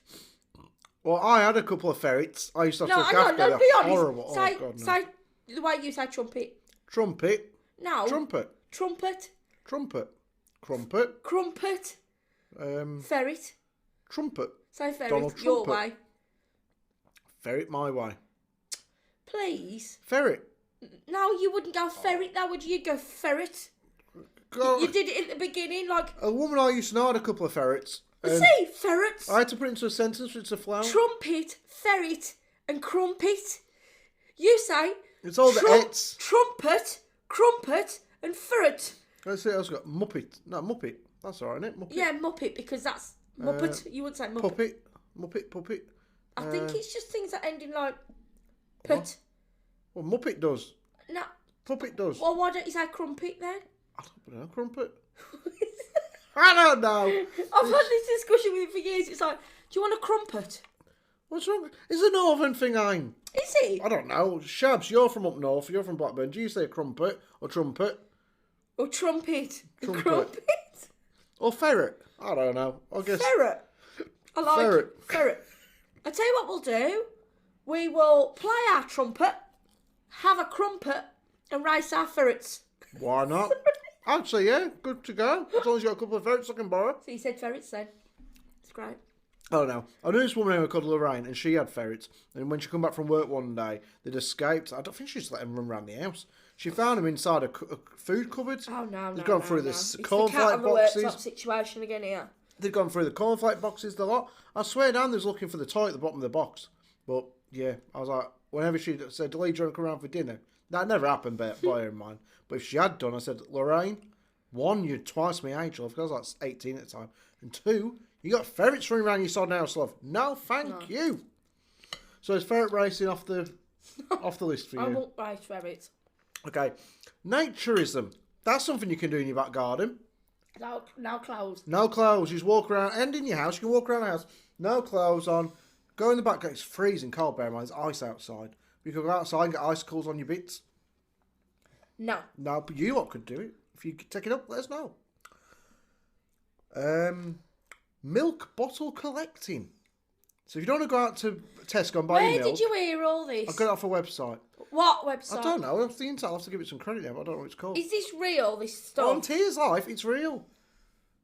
Speaker 1: Well, I had a couple of ferrets. I used to have to look after them.
Speaker 2: Be honest.
Speaker 1: Horrible.
Speaker 2: Say,
Speaker 1: oh, God, no.
Speaker 2: say, the way you say trumpet.
Speaker 1: Trumpet.
Speaker 2: No.
Speaker 1: Trumpet.
Speaker 2: Trumpet.
Speaker 1: Trumpet. Crumpet.
Speaker 2: Crumpet. Ferret.
Speaker 1: Trumpet.
Speaker 2: Say ferret
Speaker 1: Donald
Speaker 2: your
Speaker 1: Trumpet.
Speaker 2: way.
Speaker 1: Ferret my way.
Speaker 2: Please.
Speaker 1: Ferret.
Speaker 2: No, you wouldn't go ferret though, would you? You'd go ferret.
Speaker 1: God.
Speaker 2: You did it at the beginning, like...
Speaker 1: A woman I used to know had a couple of ferrets.
Speaker 2: See, ferrets.
Speaker 1: I had to put it into a sentence, it's a flower.
Speaker 2: Trumpet, ferret, and crumpet. You say...
Speaker 1: It's all the ets.
Speaker 2: Trumpet, crumpet, and ferret.
Speaker 1: Let's see, I've got Muppet. No, Muppet. That's alright, isn't it? Muppet.
Speaker 2: Yeah, Muppet, because that's... Muppet, you wouldn't say Muppet.
Speaker 1: Puppet.
Speaker 2: I think it's just things that end in, like... Put.
Speaker 1: Well, Muppet does.
Speaker 2: No.
Speaker 1: Puppet does.
Speaker 2: Well, why don't you say crumpet then?
Speaker 1: I don't know, Crumpet. I don't know.
Speaker 2: I've had this discussion with you for years. It's like, do you want a crumpet?
Speaker 1: What's wrong? It's a northern thing, I'm.
Speaker 2: Is it?
Speaker 1: I don't know. Shabs, you're from up north. You're from Blackburn. Do you say crumpet or trumpet?
Speaker 2: Or trumpet.
Speaker 1: Trumpet. Or ferret? I don't know. I guess.
Speaker 2: Ferret. I like ferret. I tell you what we'll do. We will play our trumpet, have a crumpet, and race our ferrets.
Speaker 1: Why not? I'd say, yeah, good to go. As long as you've got a couple of ferrets I can borrow.
Speaker 2: So you said ferrets then. It's great.
Speaker 1: Oh no. I knew this woman named called Lorraine and she had ferrets. And when she come back from work one day, they'd escaped. I don't think she just let them run around the house. She found them inside a food cupboard.
Speaker 2: Oh no,
Speaker 1: They'd gone through the
Speaker 2: It's
Speaker 1: cornflake
Speaker 2: the
Speaker 1: boxes.
Speaker 2: worktop situation again here.
Speaker 1: They'd gone through the cornflake boxes, the lot. I swear down they was looking for the toy at the bottom of the box. But yeah, I was like, whenever she said, Leigh, do you want to come around for dinner? That never happened, by her in mind. But if she had done, I said, Lorraine, one, you're twice my age, love, because I was like 18 at the time. And two, you got ferrets running around your sod house, love. No, thank you. So it's ferret racing off the list for you.
Speaker 2: I won't race ferrets.
Speaker 1: Okay. Naturism. That's something you can do in your back garden.
Speaker 2: No clothes.
Speaker 1: No clothes. You just walk around, and in your house. You can walk around the house. No clothes on. Go in the back. It's freezing cold, bear in mind. There's ice outside. You can go outside and get icicles on your bits.
Speaker 2: No.
Speaker 1: No, but you lot could do it. If you take it up, let us know. Milk bottle collecting. So if you don't want to go out to Tesco and buy your milk...
Speaker 2: Where did you hear all this?
Speaker 1: I got it off a website.
Speaker 2: What website?
Speaker 1: I don't know. Off the internet. I'll have to give it some credit now, but I don't know what it's called.
Speaker 2: Is this real, this stuff?
Speaker 1: On Tears Life, it's real.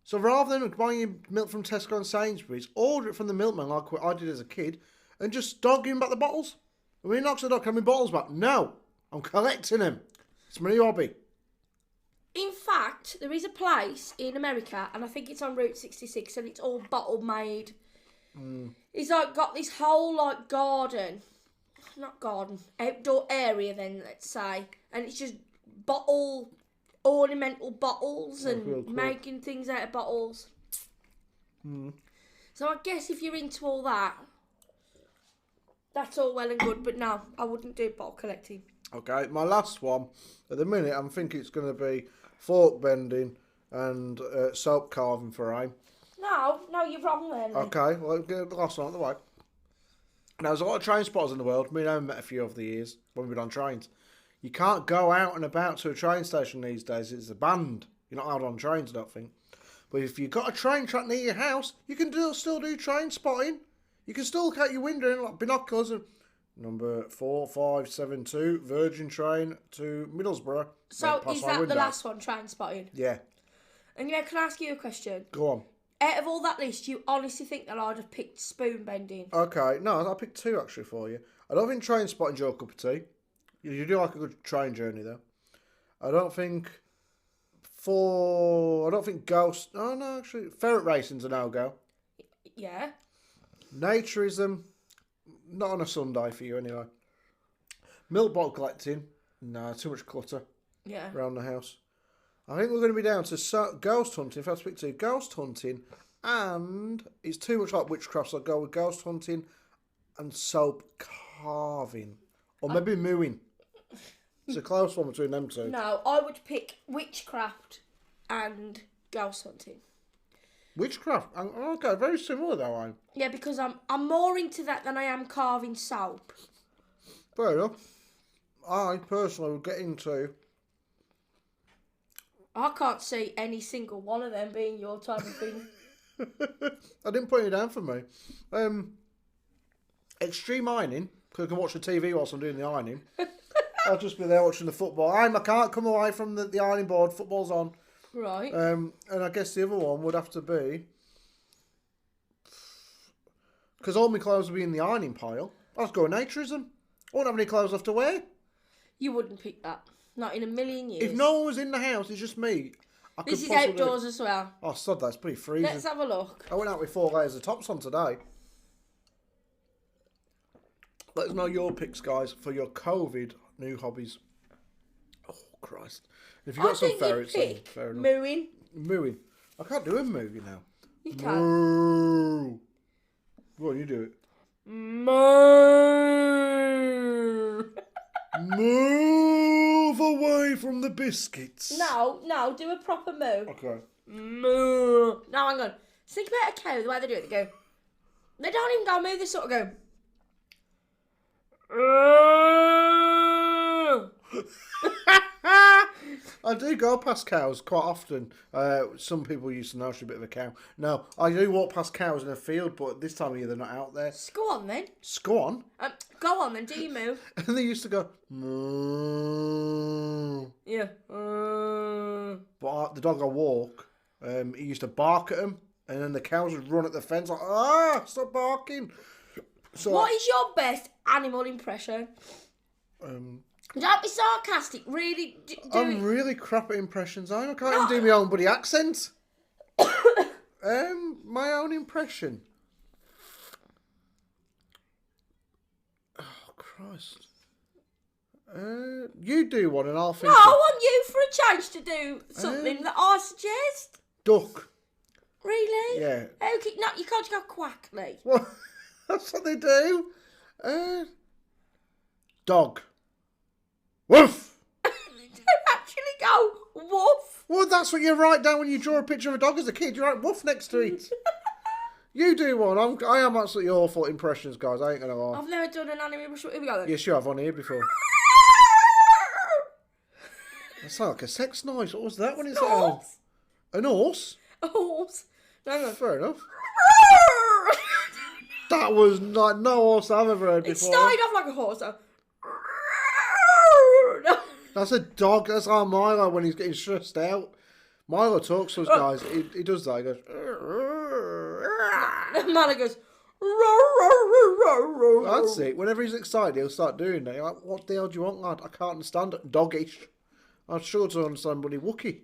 Speaker 1: So rather than buying your milk from Tesco and Sainsbury's, order it from the milkman like I did as a kid, and just start giving back the bottles. And when he knocks the door, can my bottles back? No, I'm collecting them. It's my new hobby.
Speaker 2: In fact, there is a place in America, and I think it's on Route 66, and it's all bottle made. He's like got this whole like outdoor area then, let's say, and it's just ornamental bottles and
Speaker 1: real cool.
Speaker 2: making things out of bottles. So I guess if you're into all that, that's all well and good, but no, I wouldn't do bottle collecting.
Speaker 1: Okay, my last one. At the minute, I'm thinking it's going to be fork bending and soap carving for aim.
Speaker 2: No, you're wrong then.
Speaker 1: Okay, well, get the last one out of the way. Now, there's a lot of train spotters in the world. Me and I met a few over the years when we've been on trains. You can't go out and about to a train station these days. It's banned. You're not allowed on trains, I don't think. But if you've got a train track near your house, you can still do train spotting. You can still look out your window and like binoculars and number 4572 Virgin train to Middlesbrough.
Speaker 2: So is that the last one, train spotting?
Speaker 1: Yeah.
Speaker 2: And can I ask you a question?
Speaker 1: Go on.
Speaker 2: Out of all that list, you honestly think that I'd have picked spoon bending?
Speaker 1: Okay, no, I picked two actually for you. I don't think train spotting's your cup of tea. You do like a good train journey though. I don't think ghost. Oh no, actually, ferret racing's a no-go.
Speaker 2: Yeah.
Speaker 1: Naturism, not on a Sunday for you anyway. Milk bottle collecting, no, too much clutter.
Speaker 2: Yeah.
Speaker 1: Around the house. I think we're going to be down to ghost hunting. If I speak to you, ghost hunting, and it's too much like witchcraft, so I'll go with ghost hunting and soap carving, or maybe mooing. It's a close one between them two.
Speaker 2: No, I would pick witchcraft and ghost hunting.
Speaker 1: Witchcraft, okay, very similar though.
Speaker 2: Yeah, because I'm more into that than I am carving soap.
Speaker 1: Fair enough. I personally would get into.
Speaker 2: I can't see any single one of them being your type of thing.
Speaker 1: I didn't put it down for me. Extreme ironing, because I can watch the TV whilst I'm doing the ironing. I'll just be there watching the football. I can't come away from the ironing board. Football's on.
Speaker 2: Right.
Speaker 1: And I guess the other one would have to be... Because all my clothes would be in the ironing pile. I'd go naturism. I wouldn't have any clothes left to wear.
Speaker 2: You wouldn't pick that. Not in a million years.
Speaker 1: If no one was in the house, it's just me.
Speaker 2: This is outdoors as well.
Speaker 1: Oh, sod, that's pretty freezing.
Speaker 2: Let's have a look.
Speaker 1: I went out with 4 layers of tops on today. Let us know your picks, guys, for your COVID new hobbies. Oh, Christ. If you've got some ferrets, then fair enough.
Speaker 2: Mooing.
Speaker 1: Mooing. I can't do a movie now.
Speaker 2: You can.
Speaker 1: Moo. Go on, you do it.
Speaker 2: Moo.
Speaker 1: Move away from the biscuits.
Speaker 2: No, do a proper moo.
Speaker 1: Okay.
Speaker 2: Moo. Now hang on. Think about a cow, the way they do it. They go. They don't even go moo. They sort of go.
Speaker 1: I do go past cows quite often. Some people used to know she's a bit of a cow. No, I do walk past cows in a field, but this time of year they're not out there.
Speaker 2: Go on then.
Speaker 1: Go on.
Speaker 2: Go on then. Do you moo?
Speaker 1: And they used to go moo.
Speaker 2: Yeah.
Speaker 1: But the dog I walk, he used to bark at them, and then the cows would run at the fence like, stop barking. So
Speaker 2: what is your best animal impression? Don't be sarcastic. Really,
Speaker 1: I'm really crap at impressions. I can't even do my own bloody accent. My own impression. Oh Christ. You do one, and I'll think.
Speaker 2: No, I want you for a change to do something that I suggest.
Speaker 1: Duck.
Speaker 2: Really?
Speaker 1: Yeah.
Speaker 2: Okay, no, you can't go quack, Leigh.
Speaker 1: What? That's what they do. Dog. Woof.
Speaker 2: They actually go woof.
Speaker 1: Well, that's what you write down when you draw a picture of a dog as a kid. You write woof next to it. You do one. I am absolutely awful at impressions, guys. I ain't gonna lie.
Speaker 2: I've never done an animal impression. Here we go then.
Speaker 1: Yes, you have on here before. That sounds like a sex noise. What was that when it sounded? An horse?
Speaker 2: A horse. No.
Speaker 1: Fair enough. That was like no horse I've ever heard before.
Speaker 2: It started off like a horse though.
Speaker 1: That's a dog. That's how Milo when he's getting stressed out. Milo talks to us, guys. He does that. He goes.
Speaker 2: Milo goes.
Speaker 1: That's it. Whenever he's excited, he'll start doing that. You're like, what the hell do you want, lad? I can't understand it. Doggish. I'm sure to understand bloody Wookie.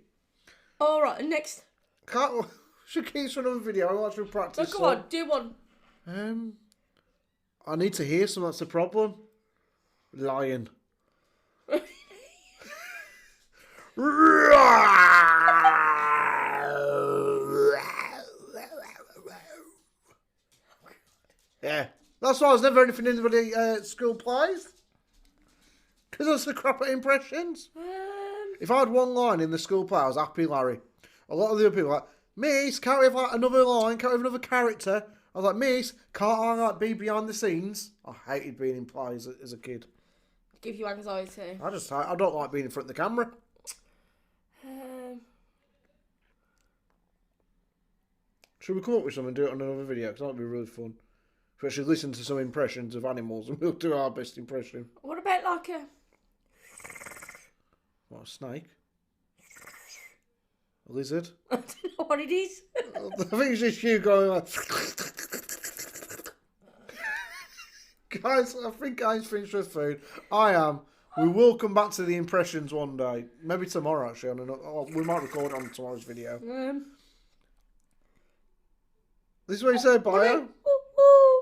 Speaker 2: All right, next.
Speaker 1: Can't. Should keep for another video. I want to practice.
Speaker 2: Go on, do one.
Speaker 1: I need to hear some. That's the problem. Lion. Yeah, that's why I was never anything in the school plays. Because I was the crap at impressions. If I had one line in the school play, I was happy, Larry. A lot of the other people were like, Miss, can't we have like another line? Can't we have another character? I was like, Miss, can't I like be behind the scenes? I hated being in plays as a kid.
Speaker 2: Give you anxiety.
Speaker 1: I don't like being in front of the camera. Should we come up with something and do it on another video? Because that'd be really fun. We should listen to some impressions of animals and we'll do our best impression.
Speaker 2: What about like a...
Speaker 1: What, a snake? A lizard?
Speaker 2: I don't know what it is.
Speaker 1: I think it's just you going like... Guys, I think I've finished with food. I am. We will come back to the impressions one day. Maybe tomorrow, actually. We might record it on tomorrow's video. This is what you said, Bio.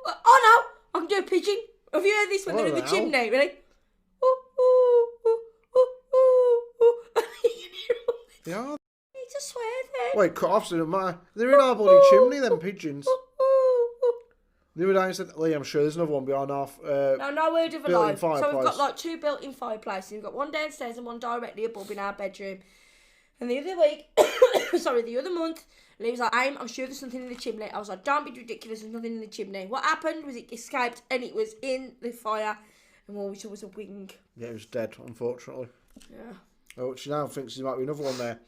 Speaker 2: Oh no! I can do a pigeon. Have you heard this when they're in the chimney? Ready?
Speaker 1: They are.
Speaker 2: You need to swear then.
Speaker 1: Wait, cut off, so it doesn't matter. They're in our bloody chimney, them pigeons. The other day I said, Leigh, I'm sure there's another one behind half.
Speaker 2: No word of a lie. So
Speaker 1: fireplace.
Speaker 2: we've got like 2 built-in fireplaces. We've got one downstairs and one directly above in our bedroom. And the other week, the other month, Leigh was like, I'm sure there's something in the chimney. I was like, don't be ridiculous, there's nothing in the chimney. What happened was it escaped and it was in the fire. And all we saw was a wing. Yeah,
Speaker 1: it was dead, unfortunately.
Speaker 2: Yeah.
Speaker 1: Oh, she now thinks there might be another one there.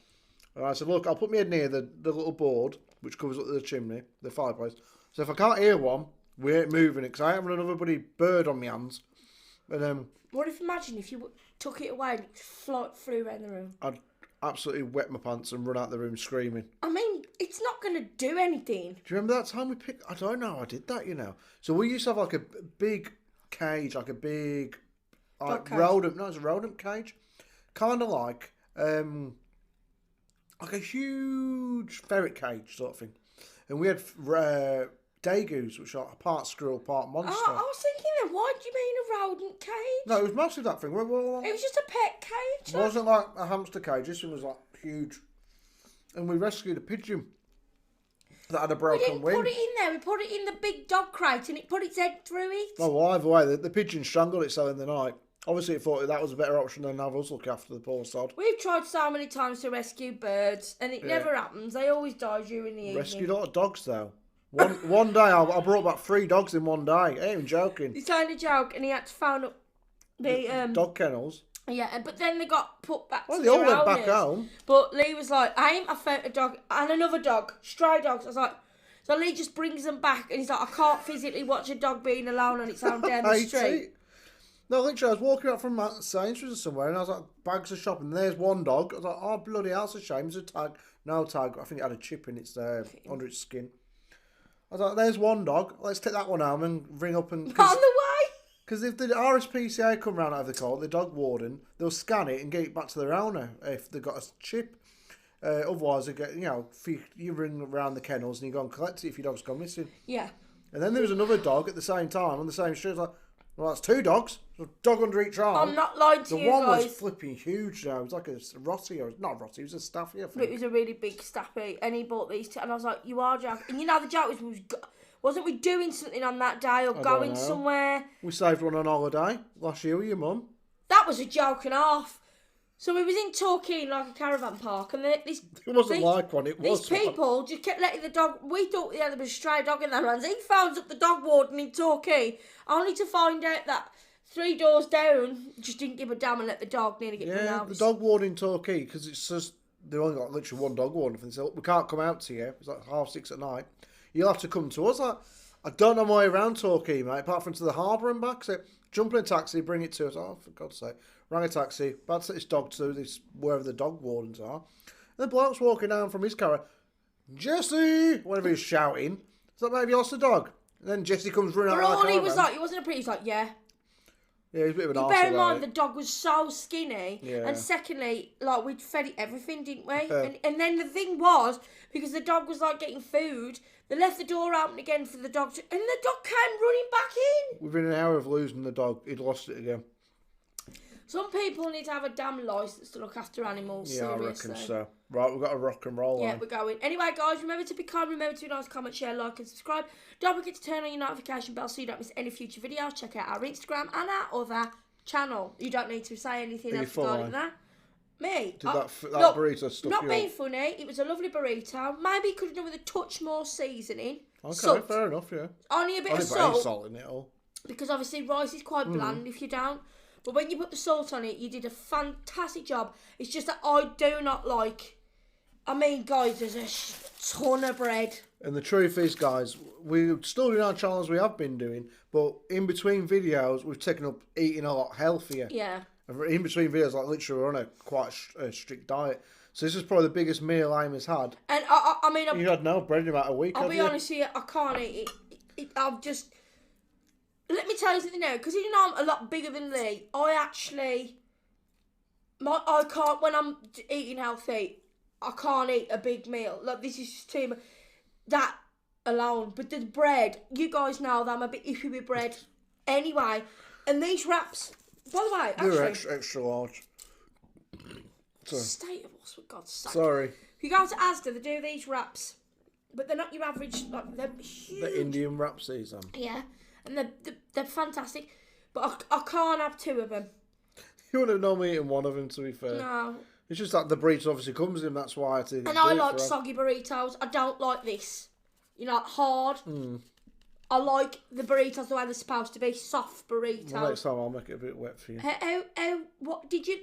Speaker 1: And I said, look, I'll put my head near the little board, which covers up the chimney, the fireplace. So if I can't hear one, we ain't moving it, because I ain't having another bloody bird on my hands. And
Speaker 2: Imagine if you took it away and it flew around the room?
Speaker 1: I'd absolutely wet my pants and run out the room screaming.
Speaker 2: I mean, it's not going to do anything.
Speaker 1: Do you remember that time we picked... I don't know, I did that, you know. So we used to have like a big cage, like a big... Like rodent... No, it's a rodent cage. Kind of like a huge ferret cage sort of thing. And we had degus, which are part squirrel, part monster.
Speaker 2: Oh, I was thinking then, why do you mean a rodent cage?
Speaker 1: No, it was massive, that thing. It
Speaker 2: was just a pet cage.
Speaker 1: It wasn't like a hamster cage. This thing was like huge. And we rescued a pigeon that had a broken wing.
Speaker 2: We didn't put it in there. We put it in the big dog crate and it put its head through it.
Speaker 1: Oh, well, either way, the pigeon strangled itself in the night. Obviously, it thought that was a better option than have us look after the poor sod.
Speaker 2: We've tried so many times to rescue birds and it never happens. They always die during the evening.
Speaker 1: Rescued a lot of dogs, though. One day, I brought back 3 dogs in one day. I ain't even joking.
Speaker 2: He's trying to joke and he had to phone up the
Speaker 1: dog kennels.
Speaker 2: Yeah, but then they got put back to
Speaker 1: they all went
Speaker 2: owners.
Speaker 1: back home.
Speaker 2: But Leigh was like, I found a dog and another dog, stray dogs. I was like, so Leigh just brings them back and he's like, I can't physically watch a dog being alone on its own down the street.
Speaker 1: No, literally, I was walking up from Sainsbury's or somewhere and I was like, bags of shopping, and there's one dog. I was like, oh, bloody hell, it's a shame. There's a tag. No tag. I think it had a chip in its under its skin. I was like, there's one dog. Let's take that one home and ring up and...
Speaker 2: On the way?
Speaker 1: Because if the RSPCA come round out of the court, the dog warden, they'll scan it and get it back to their owner if they've got a chip. Otherwise, they get, you ring around the kennels and you go and collect it if your dog's gone missing.
Speaker 2: Yeah.
Speaker 1: And then there was another dog at the same time on the same street. I was like, well, that's 2 dogs. There's a dog under each arm.
Speaker 2: I'm not lying to you guys.
Speaker 1: The one was flipping huge though. It was like a Rossi, or not Rossi, it was a Staffy, I think.
Speaker 2: It was a really big Staffy and he bought these 2 and I was like, you are joking. And you know the joke was wasn't we doing something on that day or going somewhere?
Speaker 1: We saved one on holiday last year with your mum.
Speaker 2: That was a joke and a half. So we was in Torquay, like a caravan park, and this...
Speaker 1: It wasn't like one, it was
Speaker 2: These people just kept letting the dog... We thought there was a stray dog in their hands. He phones up the dog warden in Torquay, only to find out that 3 doors down just didn't give a damn and let the dog nearly get run out.
Speaker 1: The dog warden in Torquay, because it's just... They've only got literally one dog warden. And they said, we can't come out to you. It's like 6:30 at night. You'll have to come to us. I don't know my way around Torquay, mate, apart from to the harbour and back. So jump in a taxi, bring it to us. Oh, for God's sake. Rang a taxi, about to take this dog to this, wherever the dog wardens are. And the bloke's walking down from his car. Jesse! Whatever he's shouting. It's like, maybe you lost the dog. And then Jesse comes running out
Speaker 2: of the
Speaker 1: caravan.
Speaker 2: He was like, he wasn't a pretty, he was like, yeah.
Speaker 1: Yeah, he's a bit of an arsehole.
Speaker 2: Bear in mind, the dog was so skinny.
Speaker 1: Yeah.
Speaker 2: And secondly, like, we'd fed it everything, didn't we? And then the thing was, because the dog was, like, getting food, they left the door open again for the dog to... And the dog came running back in.
Speaker 1: Within an hour of losing the dog, he'd lost it again.
Speaker 2: Some people need to have a damn licence to look after animals, seriously.
Speaker 1: I reckon so. Right, we've got to rock and roll.
Speaker 2: Yeah, we're going. Anyway, guys, remember to be kind, remember to be nice, comment, share, like and subscribe. Don't forget to turn on your notification bell so you don't miss any future videos. Check out our Instagram and our other channel. You don't need to say anything else regarding that. Me?
Speaker 1: Did that burrito stuff
Speaker 2: not being funny, it was a lovely burrito. Maybe could have done with a touch more seasoning.
Speaker 1: Okay,
Speaker 2: salt.
Speaker 1: Fair enough, yeah.
Speaker 2: Only a bit of
Speaker 1: salt.
Speaker 2: salt
Speaker 1: In it all.
Speaker 2: Because obviously rice is quite bland if you don't. But when you put the salt on it, you did a fantastic job. It's just that I do not like... I mean, guys, there's a ton of bread.
Speaker 1: And the truth is, guys, we're still doing our channel as we have been doing, but in between videos, we've taken up eating a lot healthier.
Speaker 2: Yeah.
Speaker 1: In between videos, like literally, we're on a quite strict diet. So this is probably the biggest meal Aim has had.
Speaker 2: And I mean...
Speaker 1: You had no bread in about a week,
Speaker 2: I'll be honest with you, I can't eat it. I've just... Let me tell you something now, because you know I'm a lot bigger than Leigh. I can't, when I'm eating healthy, I can't eat a big meal. Like, this is just too much. That alone. But the bread, you guys know that I'm a bit iffy with bread. Anyway, and these wraps, by the way, actually...
Speaker 1: They're extra large.
Speaker 2: State of us, for God's sake.
Speaker 1: Sorry.
Speaker 2: If you go to Asda, they do these wraps. But they're not your average, like, they're huge.
Speaker 1: The Indian wraps, these
Speaker 2: Yeah. And they're fantastic. But I can't have 2 of them.
Speaker 1: You wouldn't have known me eating one of them, to be fair.
Speaker 2: No.
Speaker 1: It's just that the burrito obviously comes in, that's why I had to
Speaker 2: And I like soggy burritos. I don't like this. You know, hard. I like the burritos the way they're supposed to be. Soft burritos.
Speaker 1: Well, next time I'll make it a bit wet for you.
Speaker 2: What did you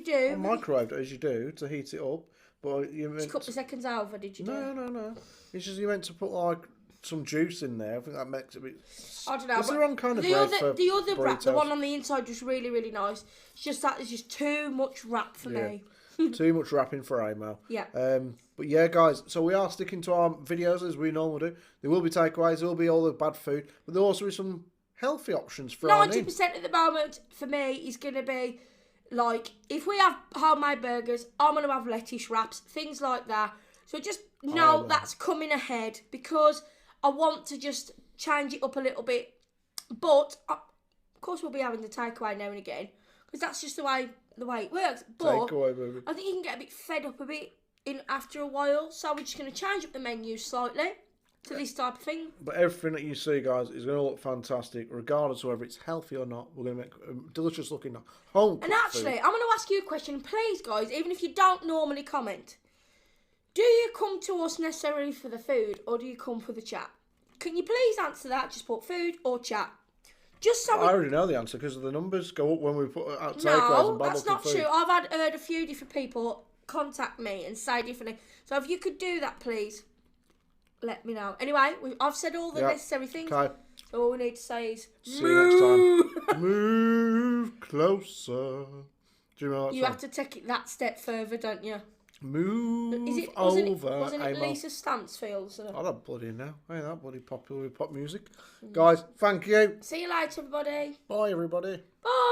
Speaker 2: do?
Speaker 1: I microwaved it, as you do, to heat it up. But you meant...
Speaker 2: Just a couple of seconds over, did you do?
Speaker 1: No. It's just you meant to put, like... some juice in there. I think that makes it a bit...
Speaker 2: I don't know.
Speaker 1: It's the wrong kind of
Speaker 2: the
Speaker 1: bread
Speaker 2: other,
Speaker 1: for
Speaker 2: the other wrap, the
Speaker 1: burritos.
Speaker 2: one on the inside, was really, really nice. It's just that there's just too much wrap for me.
Speaker 1: Too much wrapping for Amo.
Speaker 2: Yeah.
Speaker 1: But yeah, guys, so we are sticking to our videos as we normally do. There will be takeaways, there will be all the bad food, but there will also be some healthy options for
Speaker 2: 90% at the moment for me is going to be, like, if we have homemade burgers, I'm going to have lettuce wraps, things like that. So just know that's coming ahead because I want to just change it up a little bit. But, of course, we'll be having the takeaway now and again because that's just the way it works. But
Speaker 1: Takeaway, baby.
Speaker 2: I think you can get a bit fed up a bit after a while. So we're just going to change up the menu slightly to this type of thing.
Speaker 1: But everything that you see, guys, is going to look fantastic, regardless of whether it's healthy or not. We're going to make delicious looking home.
Speaker 2: And actually, I'm going to ask you a question, please, guys, even if you don't normally comment. Do you come to us necessarily for the food or do you come for the chat? Can you please answer that? Just put food or chat. Just so
Speaker 1: I already know the answer because the numbers go up when we put out takeaways
Speaker 2: No,
Speaker 1: and bad
Speaker 2: that's
Speaker 1: looking
Speaker 2: not
Speaker 1: food.
Speaker 2: true. I've heard a few different people contact me and say differently. So if you could do that, please, let me know. Anyway, I've said all the necessary things.
Speaker 1: Okay.
Speaker 2: So all we need to say is
Speaker 1: See you next time. Move closer. Do you know that
Speaker 2: You
Speaker 1: song?
Speaker 2: have to take it that step further, don't you?
Speaker 1: Move
Speaker 2: Wasn't it
Speaker 1: Amo.
Speaker 2: Lisa Stansfield's?
Speaker 1: I don't bloody know. Ain't that bloody popular with pop music. Guys, thank you.
Speaker 2: See you later, everybody.
Speaker 1: Bye, everybody.
Speaker 2: Bye.